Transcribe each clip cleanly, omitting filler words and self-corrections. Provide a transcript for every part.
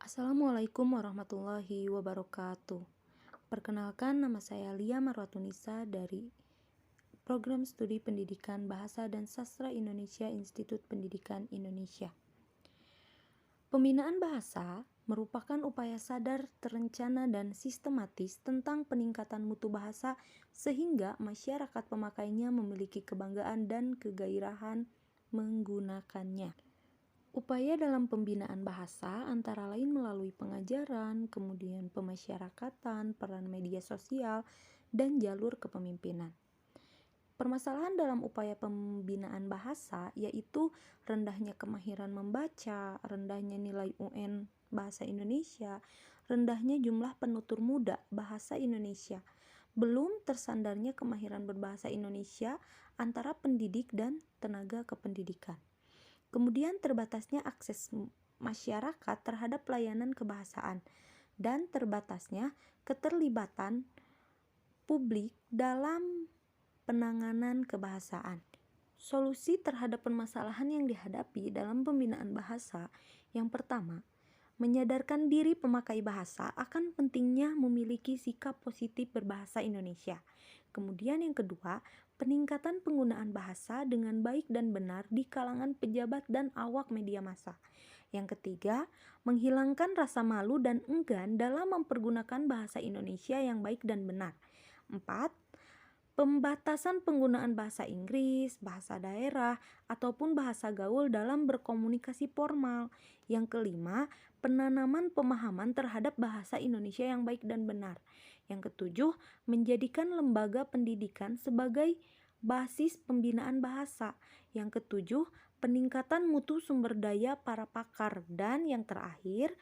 Assalamualaikum warahmatullahi wabarakatuh. Perkenalkan, nama saya Lia Marwatunisa dari Program Studi Pendidikan Bahasa dan Sastra Indonesia Institut Pendidikan Indonesia. Pembinaan bahasa merupakan upaya sadar, terencana, dan sistematis tentang peningkatan mutu bahasa sehingga masyarakat pemakainya memiliki kebanggaan dan kegairahan menggunakannya. Upaya dalam pembinaan bahasa antara lain melalui pengajaran, kemudian pemasyarakatan, peran media sosial, dan jalur kepemimpinan. Permasalahan dalam upaya pembinaan bahasa yaitu rendahnya kemahiran membaca, rendahnya nilai UN Bahasa Indonesia, rendahnya jumlah penutur muda bahasa Indonesia, belum tersandarnya kemahiran berbahasa Indonesia antara pendidik dan tenaga kependidikan. Kemudian terbatasnya akses masyarakat terhadap pelayanan kebahasaan dan terbatasnya keterlibatan publik dalam penanganan kebahasaan. Solusi terhadap permasalahan yang dihadapi dalam pembinaan bahasa yang pertama, menyadarkan diri pemakai bahasa akan pentingnya memiliki sikap positif berbahasa Indonesia. Kemudian yang kedua, peningkatan penggunaan bahasa dengan baik dan benar di kalangan pejabat dan awak media massa. Yang ketiga, menghilangkan rasa malu dan enggan dalam mempergunakan bahasa Indonesia yang baik dan benar. 4. Pembatasan penggunaan bahasa Inggris, bahasa daerah, ataupun bahasa gaul dalam berkomunikasi formal. Yang kelima, penanaman pemahaman terhadap bahasa Indonesia yang baik dan benar. Yang ketujuh, menjadikan lembaga pendidikan sebagai basis pembinaan bahasa. Yang ketujuh, peningkatan mutu sumber daya para pakar. Dan yang terakhir,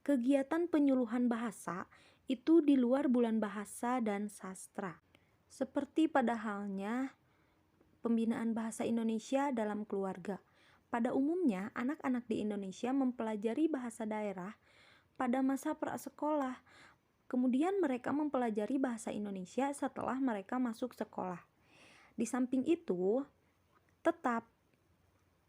kegiatan penyuluhan bahasa itu di luar bulan bahasa dan sastra. Seperti pada halnya pembinaan bahasa Indonesia dalam keluarga. Pada umumnya, anak-anak di Indonesia mempelajari bahasa daerah pada masa prasekolah. Kemudian mereka mempelajari bahasa Indonesia setelah mereka masuk sekolah. Di samping itu, tetap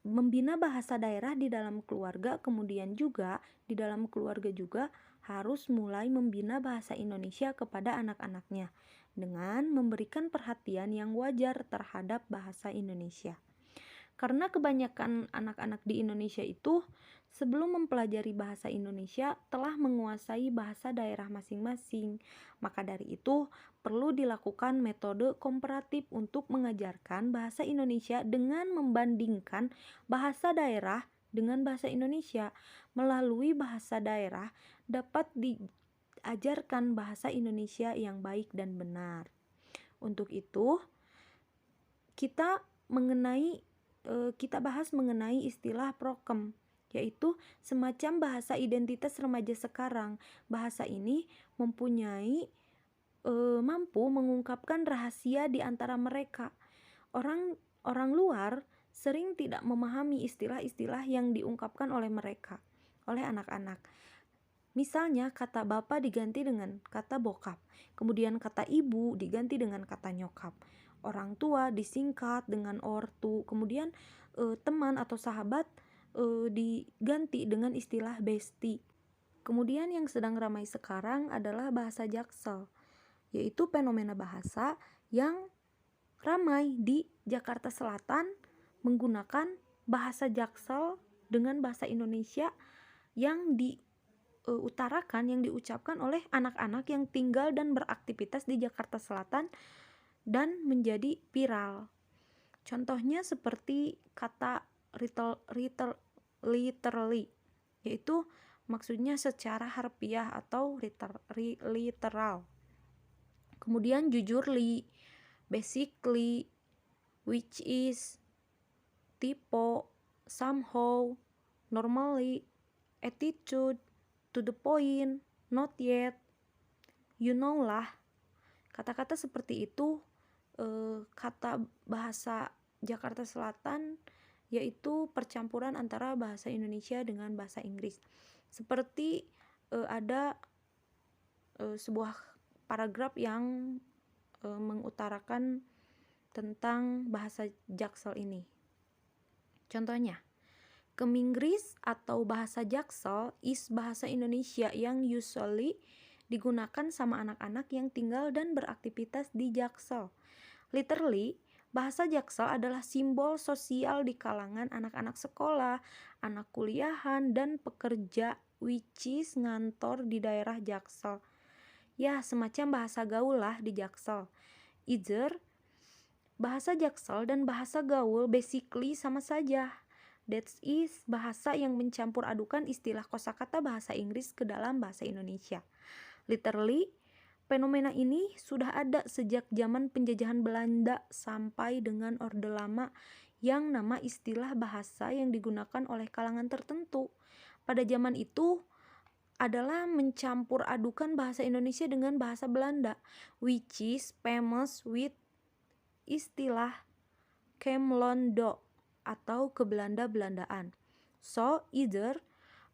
membina bahasa daerah di dalam keluarga, kemudian juga di dalam keluarga juga harus mulai membina bahasa Indonesia kepada anak-anaknya dengan memberikan perhatian yang wajar terhadap bahasa Indonesia. Karena kebanyakan anak-anak di Indonesia itu sebelum mempelajari bahasa Indonesia telah menguasai bahasa daerah masing-masing. Maka dari itu perlu dilakukan metode komparatif untuk mengajarkan bahasa Indonesia dengan membandingkan bahasa daerah dengan bahasa Indonesia. Melalui bahasa daerah dapat diajarkan bahasa Indonesia yang baik dan benar. Untuk itu kita bahas mengenai istilah prokem, yaitu semacam bahasa identitas remaja sekarang. Bahasa ini mampu mengungkapkan rahasia di antara mereka. Orang luar sering tidak memahami istilah-istilah yang diungkapkan oleh mereka, oleh anak-anak. Misalnya kata bapak diganti dengan kata bokap, kemudian kata ibu diganti dengan kata nyokap. Orang tua disingkat dengan ortu, kemudian teman atau sahabat diganti dengan istilah bestie. Kemudian yang sedang ramai sekarang adalah bahasa Jaksel, yaitu fenomena bahasa yang ramai di Jakarta Selatan menggunakan bahasa Jaksel dengan bahasa Indonesia yang diutarakan, yang diucapkan oleh anak-anak yang tinggal dan beraktivitas di Jakarta Selatan dan menjadi viral. Contohnya seperti kata literally, yaitu maksudnya secara harfiah atau literal. Kemudian jujurly, basically, which is, typo, somehow, normally, attitude, to the point, not yet, you know lah. Kata-kata seperti itu kata bahasa Jakarta Selatan, yaitu percampuran antara bahasa Indonesia dengan bahasa Inggris. Seperti ada sebuah paragraf yang mengutarakan tentang bahasa Jaksel ini. Contohnya, Keminggris atau bahasa Jaksel is bahasa Indonesia yang usually digunakan sama anak-anak yang tinggal dan beraktivitas di Jaksel. Literally, bahasa Jaksel adalah simbol sosial di kalangan anak-anak sekolah, anak kuliahan, dan pekerja which is ngantor di daerah Jaksel. Ya, semacam bahasa gaul lah di Jaksel. Either bahasa Jaksel dan bahasa gaul basically sama saja. That is bahasa yang mencampur adukan istilah kosakata bahasa Inggris ke dalam bahasa Indonesia. Literally, fenomena ini sudah ada sejak zaman penjajahan Belanda sampai dengan Orde Lama yang nama istilah bahasa yang digunakan oleh kalangan tertentu. Pada zaman itu adalah mencampur adukan bahasa Indonesia dengan bahasa Belanda, which is famous with istilah Kemlondo atau kebelanda-belandaan. So, either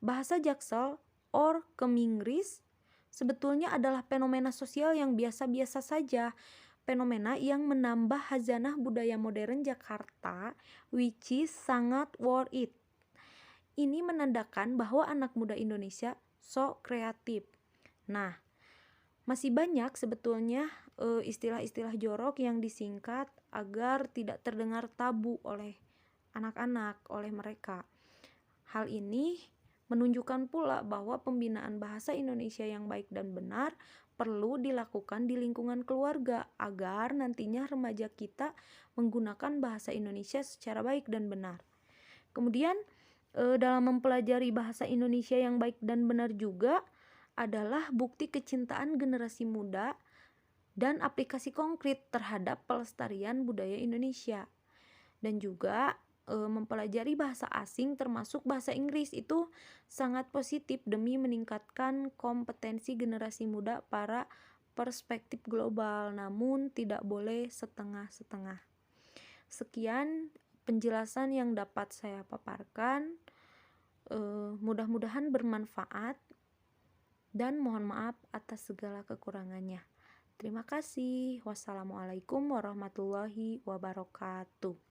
bahasa Jaksel or Keminggris sebetulnya adalah fenomena sosial yang biasa-biasa saja, fenomena yang menambah khazanah budaya modern Jakarta, which is sangat worth it. Ini menandakan bahwa anak muda Indonesia so kreatif. Nah, masih banyak sebetulnya istilah-istilah jorok yang disingkat agar tidak terdengar tabu oleh anak-anak, oleh mereka. Hal ini menunjukkan pula bahwa pembinaan bahasa Indonesia yang baik dan benar perlu dilakukan di lingkungan keluarga agar nantinya remaja kita menggunakan bahasa Indonesia secara baik dan benar. Kemudian dalam mempelajari bahasa Indonesia yang baik dan benar juga adalah bukti kecintaan generasi muda dan aplikasi konkret terhadap pelestarian budaya Indonesia. Dan juga mempelajari bahasa asing termasuk bahasa Inggris itu sangat positif demi meningkatkan kompetensi generasi muda para perspektif global, namun tidak boleh setengah-setengah. Sekian penjelasan yang dapat saya paparkan, mudah-mudahan bermanfaat dan mohon maaf atas segala kekurangannya. Terima kasih. Wassalamualaikum warahmatullahi wabarakatuh.